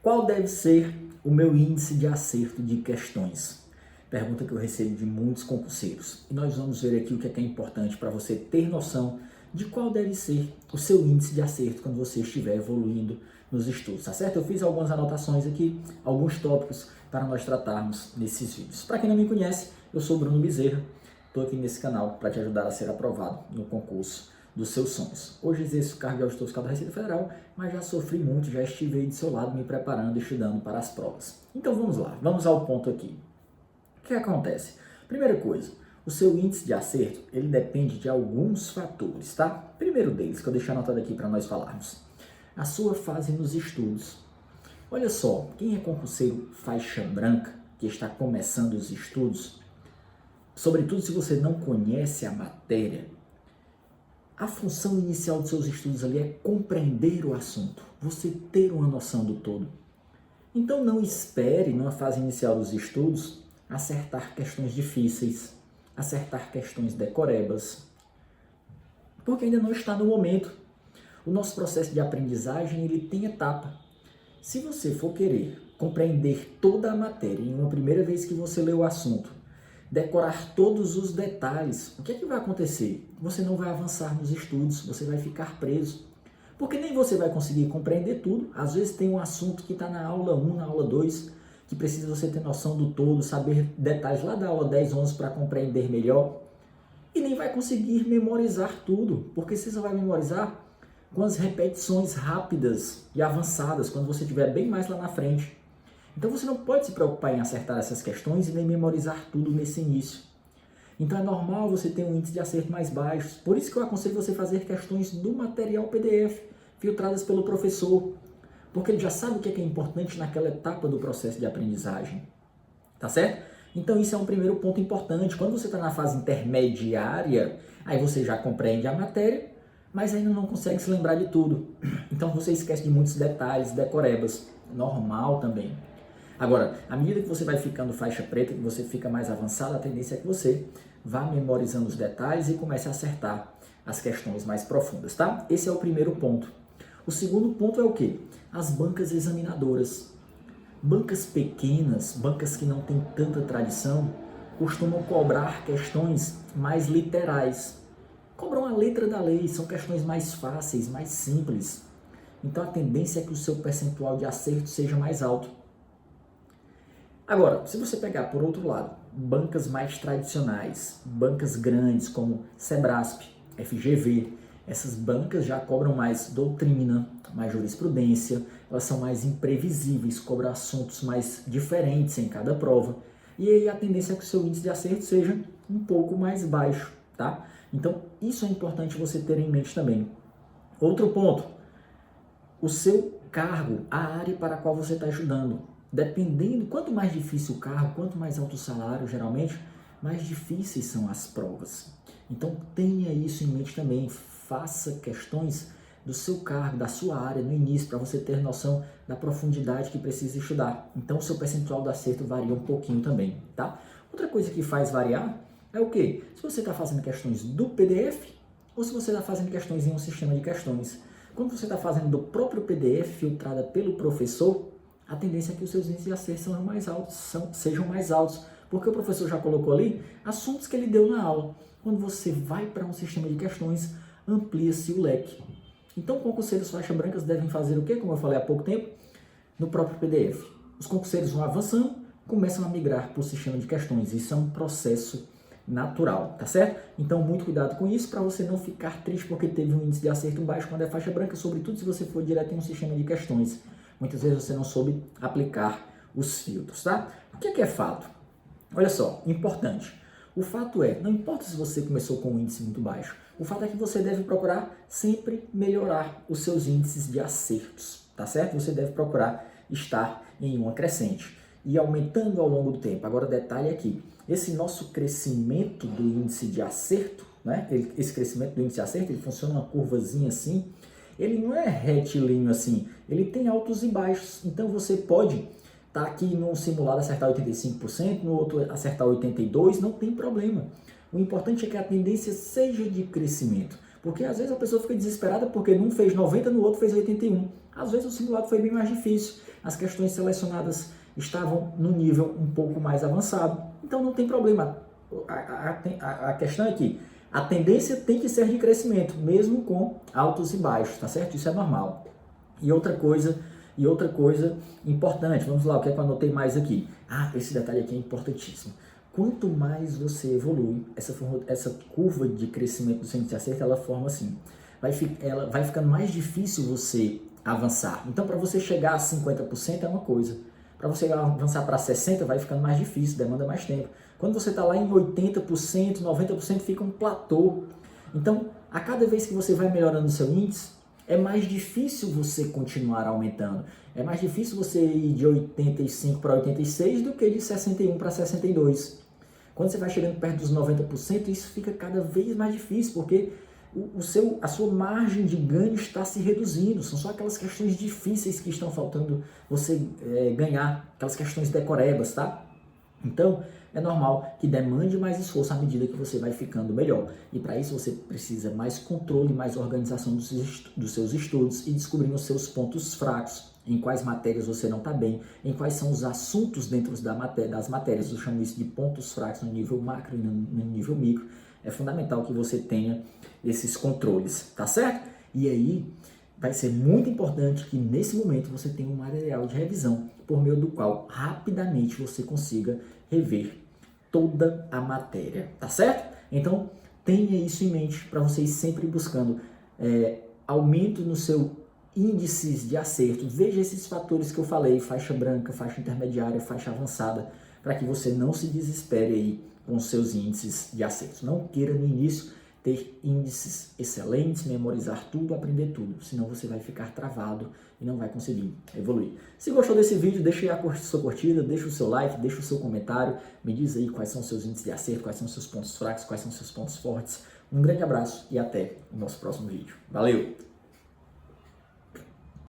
Qual deve ser o meu índice de acerto de questões? Pergunta que eu recebo de muitos concurseiros. E nós vamos ver aqui o que é importante para você ter noção de qual deve ser o seu índice de acerto quando você estiver evoluindo nos estudos, tá certo? Eu fiz algumas anotações aqui, alguns tópicos para nós tratarmos nesses vídeos. Para quem não me conhece, eu sou Bruno Bezerra, estou aqui nesse canal para te ajudar a ser aprovado no concurso dos seus sonhos. Hoje exerço o cargo de auditor fiscal da Receita Federal, mas já sofri muito, já estive aí do seu lado me preparando e estudando para as provas. Então vamos lá, vamos ao ponto aqui. O que acontece? Primeira coisa, o seu índice de acerto, ele depende de alguns fatores, tá? Primeiro deles, que eu deixei anotado aqui para nós falarmos, a sua fase nos estudos. Olha só, quem é concurseiro faixa branca, que está começando os estudos, sobretudo se você não conhece a matéria, a função inicial dos seus estudos ali é compreender o assunto, você ter uma noção do todo. Então não espere, numa fase inicial dos estudos, acertar questões difíceis, acertar questões decorebas, porque ainda não está no momento. O nosso processo de aprendizagem, ele tem etapa. Se você for querer compreender toda a matéria em uma primeira vez que você lê o assunto, decorar todos os detalhes, o que é que vai acontecer? Você não vai avançar nos estudos, você vai ficar preso. Porque nem você vai conseguir compreender tudo. Às vezes tem um assunto que está na aula 1, na aula 2, que precisa você ter noção do todo, saber detalhes lá da aula 10, 11 para compreender melhor. E nem vai conseguir memorizar tudo, porque você só vai memorizar com as repetições rápidas e avançadas, quando você estiver bem mais lá na frente. Então você não pode se preocupar em acertar essas questões e nem memorizar tudo nesse início. Então é normal você ter um índice de acerto mais baixo. Por isso que eu aconselho você fazer questões do material PDF, filtradas pelo professor, porque ele já sabe o que é importante naquela etapa do processo de aprendizagem. Tá certo? Então isso é um primeiro ponto importante. Quando você está na fase intermediária, aí você já compreende a matéria, mas ainda não consegue se lembrar de tudo. Então você esquece de muitos detalhes, decorebas. Normal também. Agora, à medida que você vai ficando faixa preta, que você fica mais avançado, a tendência é que você vá memorizando os detalhes e comece a acertar as questões mais profundas, tá? Esse é o primeiro ponto. O segundo ponto é o quê? As bancas examinadoras. Bancas pequenas, bancas que não têm tanta tradição, costumam cobrar questões mais literais. Cobram a letra da lei, são questões mais fáceis, mais simples. Então a tendência é que o seu percentual de acerto seja mais alto. Agora, se você pegar por outro lado, bancas mais tradicionais, bancas grandes como Sebrasp, FGV, essas bancas já cobram mais doutrina, mais jurisprudência, elas são mais imprevisíveis, cobram assuntos mais diferentes em cada prova, e aí a tendência é que o seu índice de acerto seja um pouco mais baixo, tá? Então, isso é importante você ter em mente também. Outro ponto, o seu cargo, a área para a qual você está estudando. Dependendo, quanto mais difícil o cargo, quanto mais alto o salário, geralmente, mais difíceis são as provas. Então tenha isso em mente também, faça questões do seu cargo, da sua área no início, para você ter noção da profundidade que precisa estudar. Então o seu percentual de acerto varia um pouquinho também, tá? Outra coisa que faz variar é o quê? Se você está fazendo questões do PDF ou se você está fazendo questões em um sistema de questões. Quando você está fazendo do próprio PDF, filtrada pelo professor, a tendência é que os seus índices de acerto sejam mais altos, porque o professor já colocou ali assuntos que ele deu na aula. Quando você vai para um sistema de questões, amplia-se o leque. Então, concurseiros faixa brancas devem fazer o quê? Como eu falei há pouco tempo, no próprio PDF. Os concurseiros vão avançando, começam a migrar para o sistema de questões. Isso é um processo natural, tá certo? Então, muito cuidado com isso para você não ficar triste porque teve um índice de acerto baixo quando é faixa branca, sobretudo se você for direto em um sistema de questões. Muitas vezes você não soube aplicar os filtros, tá? O que é fato? Olha só, importante. O fato é, não importa se você começou com um índice muito baixo, o fato é que você deve procurar sempre melhorar os seus índices de acertos, tá certo? Você deve procurar estar em uma crescente e aumentando ao longo do tempo. Agora, detalhe aqui, esse nosso crescimento do índice de acerto, né? Esse crescimento do índice de acerto, ele funciona uma curvazinha assim, ele não é retilíneo assim, ele tem altos e baixos, então você pode estar aqui num simulado acertar 85%, no outro acertar 82%, não tem problema. O importante é que a tendência seja de crescimento, porque às vezes a pessoa fica desesperada porque num fez 90%, no outro fez 81%. Às vezes o simulado foi bem mais difícil, as questões selecionadas estavam no nível um pouco mais avançado. Então não tem problema. A questão é que a tendência tem que ser de crescimento, mesmo com altos e baixos, tá certo? Isso é normal. E outra coisa importante, vamos lá, o que é que eu anotei mais aqui? Esse detalhe aqui é importantíssimo. Quanto mais você evolui, essa curva de crescimento do seu índice de acerto, ela forma assim, ela vai ficando mais difícil você avançar. Então, para você chegar a 50% é uma coisa, para você avançar para 60% vai ficando mais difícil, demanda mais tempo. Quando você está lá em 80%, 90% fica um platô. Então, a cada vez que você vai melhorando o seu índice, é mais difícil você continuar aumentando. É mais difícil você ir de 85 para 86 do que de 61 para 62. Quando você vai chegando perto dos 90%, isso fica cada vez mais difícil, porque a sua margem de ganho está se reduzindo. São só aquelas questões difíceis que estão faltando você ganhar, aquelas questões decorebas, tá? Então, é normal que demande mais esforço à medida que você vai ficando melhor. E para isso você precisa mais controle, mais organização dos seus estudos e descobrindo os seus pontos fracos, em quais matérias você não está bem, em quais são os assuntos dentro das matérias. Eu chamo isso de pontos fracos no nível macro e no nível micro. É fundamental que você tenha esses controles, tá certo? E aí, vai ser muito importante que nesse momento você tenha um material de revisão por meio do qual rapidamente você consiga rever toda a matéria, tá certo? Então tenha isso em mente para você ir sempre buscando aumento no seu índices de acerto. Veja esses fatores que eu falei, faixa branca, faixa intermediária, faixa avançada, para que você não se desespere aí com os seus índices de acerto. Não queira no início ter índices excelentes, memorizar tudo, aprender tudo, senão você vai ficar travado e não vai conseguir evoluir. Se gostou desse vídeo, deixa aí a sua curtida, deixa o seu like, deixa o seu comentário, me diz aí quais são os seus índices de acerto, quais são os seus pontos fracos, quais são os seus pontos fortes. Um grande abraço e até o nosso próximo vídeo. Valeu!